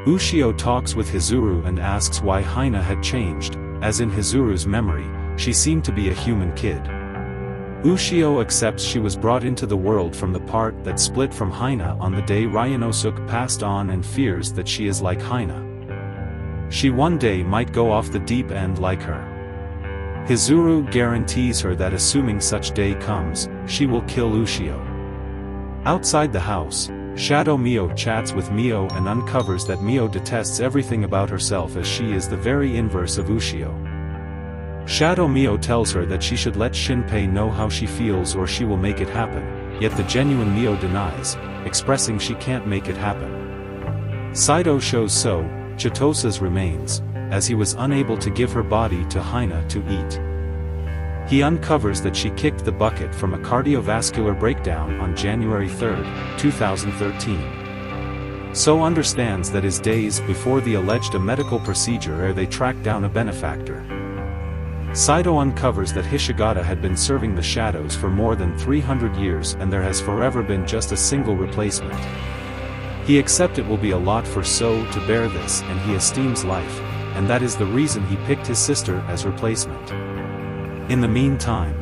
Ushio talks with Hizuru and asks why Hina had changed, as in Hizuru's memory, she seemed to be a human kid. Ushio accepts she was brought into the world from the part that split from Hina on the day Ryanosuke passed on and fears that she is like Hina. She one day might go off the deep end like her. Hizuru guarantees her that assuming such day comes, she will kill Ushio. Outside the house, Shadow Mio chats with Mio and uncovers that Mio detests everything about herself as she is the very inverse of Ushio. Shadow Mio tells her that she should let Shinpei know how she feels or she will make it happen, yet the genuine Mio denies, expressing she can't make it happen. Saito shows Chitosa's remains, as he was unable to give her body to Hina to eat. He uncovers that she kicked the bucket from a cardiovascular breakdown on January 3, 2013. So understands that is days before the alleged medical procedure ere they track down a benefactor. Saito uncovers that Hishigata had been serving the shadows for more than 300 years and there has forever been just a single replacement. He accepts it will be a lot for So to bear this and he esteems life, and that is the reason he picked his sister as replacement. In the meantime,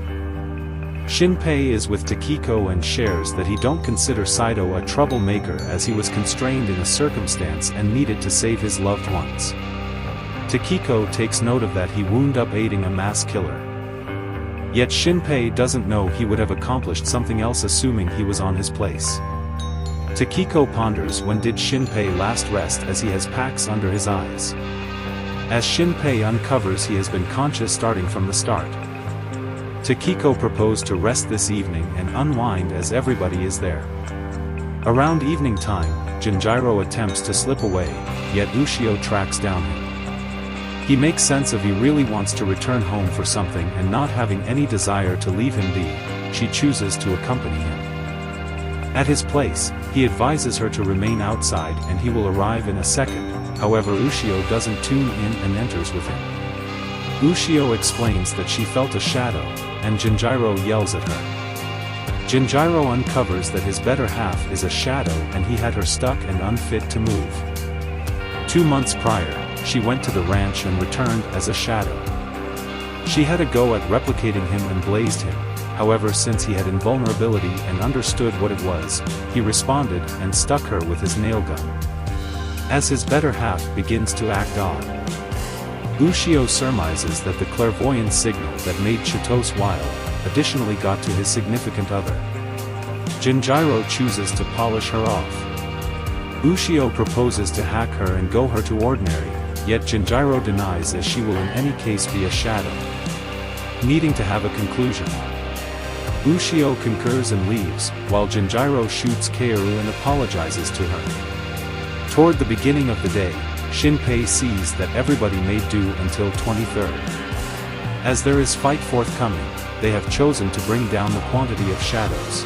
Shinpei is with Takiko and shares that he don't consider Saito a troublemaker as he was constrained in a circumstance and needed to save his loved ones. Takiko takes note of that he wound up aiding a mass killer. Yet Shinpei doesn't know he would have accomplished something else assuming he was on his place. Takiko ponders when did Shinpei last rest as he has packs under his eyes. As Shinpei uncovers he has been conscious starting from the start. Takiko proposed to rest this evening and unwind as everybody is there. Around evening time, Jinjiro attempts to slip away, yet Ushio tracks down him. He makes sense of he really wants to return home for something and not having any desire to leave him be, she chooses to accompany him. At his place, he advises her to remain outside and he will arrive in a second, however Ushio doesn't tune in and enters with him. Ushio explains that she felt a shadow, and Jinjiro yells at her. Jinjiro uncovers that his better half is a shadow and he had her stuck and unfit to move. 2 months prior, she went to the ranch and returned as a shadow. She had a go at replicating him and blazed him, however since he had invulnerability and understood what it was, he responded and stuck her with his nail gun. As his better half begins to act odd, Ushio surmises that the clairvoyant signal that made Chitose wild, additionally got to his significant other. Jinjiro chooses to polish her off. Ushio proposes to hack her and go her to ordinary, yet Jinjiro denies as she will in any case be a shadow. Needing to have a conclusion, Ushio concurs and leaves, while Jinjiro shoots Kaoru and apologizes to her. Toward the beginning of the day, Shinpei sees that everybody may do until 23rd. As there is fight forthcoming, they have chosen to bring down the quantity of shadows.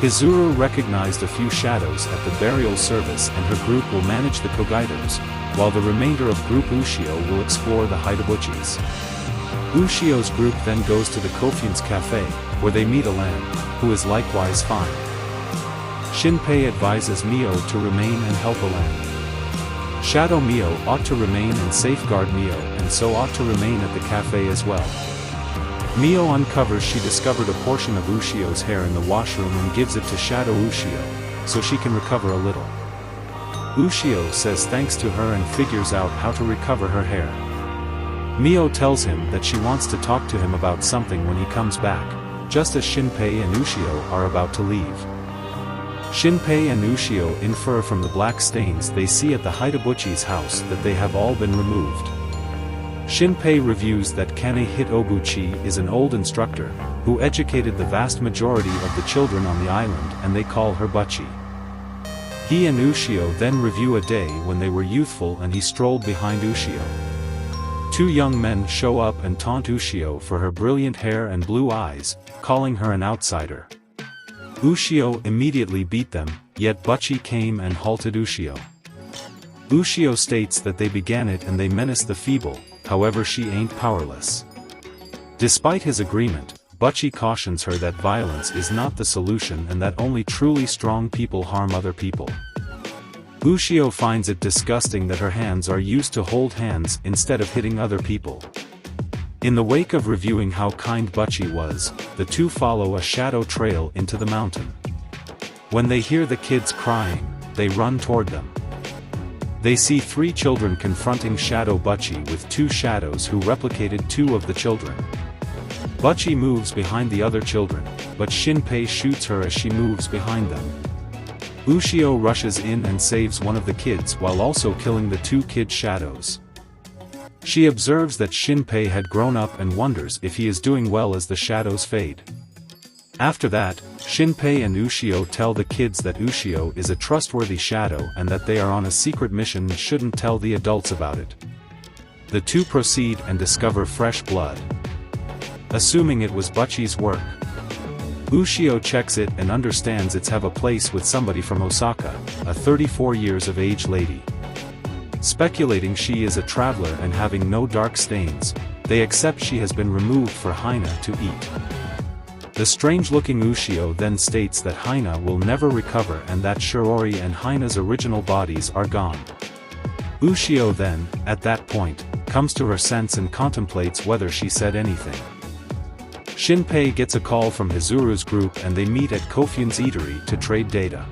Hizuru recognized a few shadows at the burial service and her group will manage the Kogaidos, while the remainder of Group Ushio will explore the Hidabuchis. Ushio's group then goes to the Kofune's cafe, where they meet Alan, who is likewise fine. Shinpei advises Mio to remain and help Alan. Shadow Mio ought to remain and safeguard Mio and so ought to remain at the cafe as well. Mio uncovers she discovered a portion of Ushio's hair in the washroom and gives it to Shadow Ushio, so she can recover a little. Ushio says thanks to her and figures out how to recover her hair. Mio tells him that she wants to talk to him about something when he comes back, just as Shinpei and Ushio are about to leave. Shinpei and Ushio infer from the black stains they see at the Hidabuchi's house that they have all been removed. Shinpei reviews that Kane Hitobuchi is an old instructor, who educated the vast majority of the children on the island and they call her Buchi. He and Ushio then review a day when they were youthful and he strolled behind Ushio. 2 young men show up and taunt Ushio for her brilliant hair and blue eyes, calling her an outsider. Ushio immediately beat them, yet Buchi came and halted Ushio. Ushio states that they began it and they menace the feeble, however she ain't powerless. Despite his agreement, Buchi cautions her that violence is not the solution and that only truly strong people harm other people. Ushio finds it disgusting that her hands are used to hold hands instead of hitting other people. In the wake of reviewing how kind Butchie was, the two follow a shadow trail into the mountain. When they hear the kids crying, they run toward them. They see 3 children confronting Shadow Butchie with 2 shadows who replicated 2 of the children. Butchie moves behind the other children, but Shinpei shoots her as she moves behind them. Ushio rushes in and saves one of the kids while also killing the 2 kid shadows. She observes that Shinpei had grown up and wonders if he is doing well as the shadows fade. After that, Shinpei and Ushio tell the kids that Ushio is a trustworthy shadow and that they are on a secret mission and shouldn't tell the adults about it. The two proceed and discover fresh blood. Assuming it was Butchie's work, Ushio checks it and understands it's have a place with somebody from Osaka, a 34 years of age lady. Speculating she is a traveler and having no dark stains, they accept she has been removed for Hina to eat. The strange-looking Ushio then states that Hina will never recover and that Shirori and Hina's original bodies are gone. Ushio then, at that point, comes to her sense and contemplates whether she said anything. Shinpei gets a call from Hizuru's group and they meet at Kofune's eatery to trade data.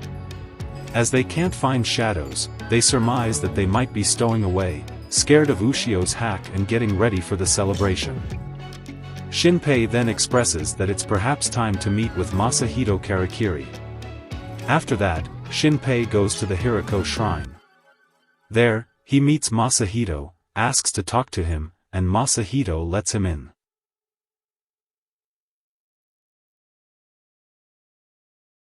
As they can't find shadows, they surmise that they might be stowing away, scared of Ushio's hack and getting ready for the celebration. Shinpei then expresses that it's perhaps time to meet with Masahido Karakiri. After that, Shinpei goes to the Hirako shrine. There, he meets Masahido, asks to talk to him, and Masahido lets him in.